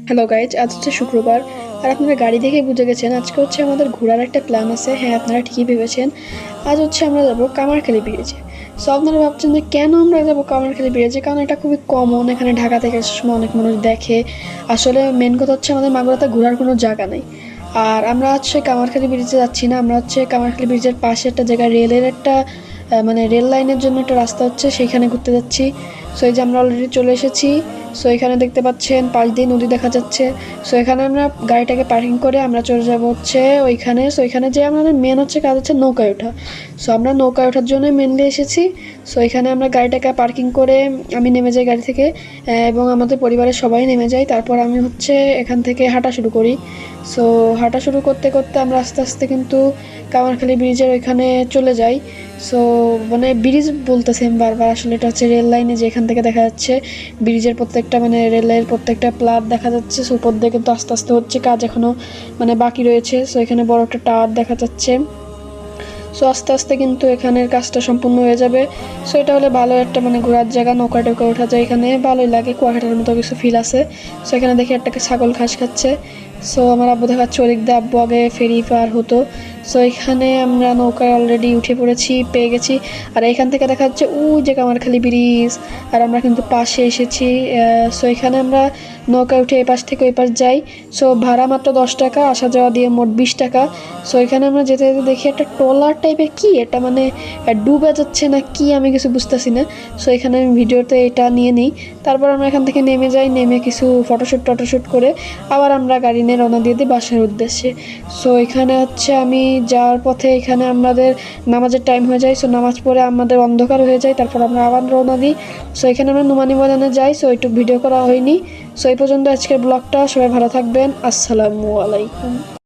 Hello guys, আজ হচ্ছে শুক্রবার। আর আপনারা গাড়ি দেখে বুঝে গেছেন আজকে হচ্ছে আমাদের ঘোরার একটা প্ল্যান আছে। হ্যাঁ, আপনারা ঠিকই ভেবেছেন। আজ হচ্ছে আমরা যাবো কামারখালী ব্রিজে। সো আপনারা ভাবছেন যে কেন আমরা যাবো কামারখালী ব্রিজে, কারণ এটা খুবই কমন, এখানে ঢাকা থেকে আসার সময় অনেক মানুষ দেখে। আসলে মেন কথা হচ্ছে আমাদের মাগুরাতে ঘোরার কোনো জায়গা নেই। আর আমরা হচ্ছে কামারখালী ব্রিজে যাচ্ছি না, আমরা হচ্ছে কামারখালী ব্রিজের পাশে একটা জায়গায় রেলের একটা মানে রেল লাইনের জন্য একটা রাস্তা হচ্ছে, সেইখানে ঘুরতে যাচ্ছি। সো এই যে আমরা অলরেডি চলে এসেছি। সো এখানে দেখতে পাচ্ছেন পাশ দিয়ে নদী দেখা যাচ্ছে। সো এখানে আমরা গাড়িটাকে পার্কিং করে আমরা চলে যাব হচ্ছে ওইখানে। সো এখানে যে আমাদের মেন হচ্ছে কাজ হচ্ছে নৌকায় ওঠা। সো আমরা নৌকায় ওঠার জন্য মেনলি এসেছি। সো এখানে আমরা গাড়িটাকে পার্কিং করে আমি নেমে যাই গাড়ি থেকে, এবং আমাদের পরিবারের সবাই নেমে যায়। তারপর আমি হচ্ছে এখান থেকে হাঁটা শুরু করি। সো হাঁটা শুরু করতে করতে আমরা আস্তে আস্তে কিন্তু কামারখালী ব্রিজের ওইখানে চলে যাই। সো মানে ব্রিজ বলতেছি আমি বারবার, আসলে এটা হচ্ছে রেল লাইনে, যে এখান থেকে দেখা যাচ্ছে ব্রিজের প্রত্যেকটা মানে রেলের প্রত্যেকটা প্লাট দেখা যাচ্ছে। সো উপর দিয়ে কিন্তু আস্তে আস্তে হচ্ছে কাজ, এখনও মানে বাকি রয়েছে। সো এখানে বড় একটা টাওয়ার দেখা যাচ্ছে। সো আস্তে আস্তে কিন্তু এখানের কাজটা সম্পূর্ণ হয়ে যাবে। সো এটা হলে ভালো একটা মানে ঘোরার জায়গা, নৌকা টোকা ওঠা যায় এখানে, ভালোই লাগে, কুয়াকাটার মতো কিছু ফিল আছে। সো এখানে দেখি একটা ছাগল ঘাস খাচ্ছে। সো আমার আব্বু দেখাচ্ছে ওদিক দিয়ে, আব্বু আগে ফেরি পার হতো। সো এখানে আমরা নৌকায় অলরেডি উঠে পড়েছি, পেয়ে গেছি। আর এখান থেকে দেখা যাচ্ছে ওই যে কামারখালী ব্রিজ, আর আমরা কিন্তু পাশে এসেছি। সো এখানে আমরা নৌকায় উঠে এই পাশ থেকে ওই পাশ যাই। সো ভাড়া মাত্র 10 টাকা, আসা যাওয়া দিয়ে মোট 20 টাকা। সো এখানে আমরা যেতে যেতে দেখি একটা ট্রলার টাইপের, কি এটা মানে ডুবে যাচ্ছে না কি, আমি কিছু বুঝতেছি না। সো এখানে আমি ভিডিওতে এটা নিয়ে নিই। তারপর আমরা এখান থেকে নেমে যাই, নেমে কিছু ফটোশ্যুট করে আবার আমরা গাড়ি নিয়ে রওনা দিয়ে দিই বাসার উদ্দেশ্যে। সো এখানে হচ্ছে আমি যাওয়ার পথে এখানে আমাদের নামাজের টাইম হয়ে যায়। সো নামাজ পড়ে আমাদের অন্ধকার হয়ে যায়, তারপর আমরা আবার রওনা দিই। সো এখানে আমরা নুমানি ময়দানে যাই। সো একটু ভিডিও করা হয়নি। সো এই পর্যন্ত আজকের ব্লগটা, সবাই ভালো থাকবেন, আসসালামু আলাইকুম।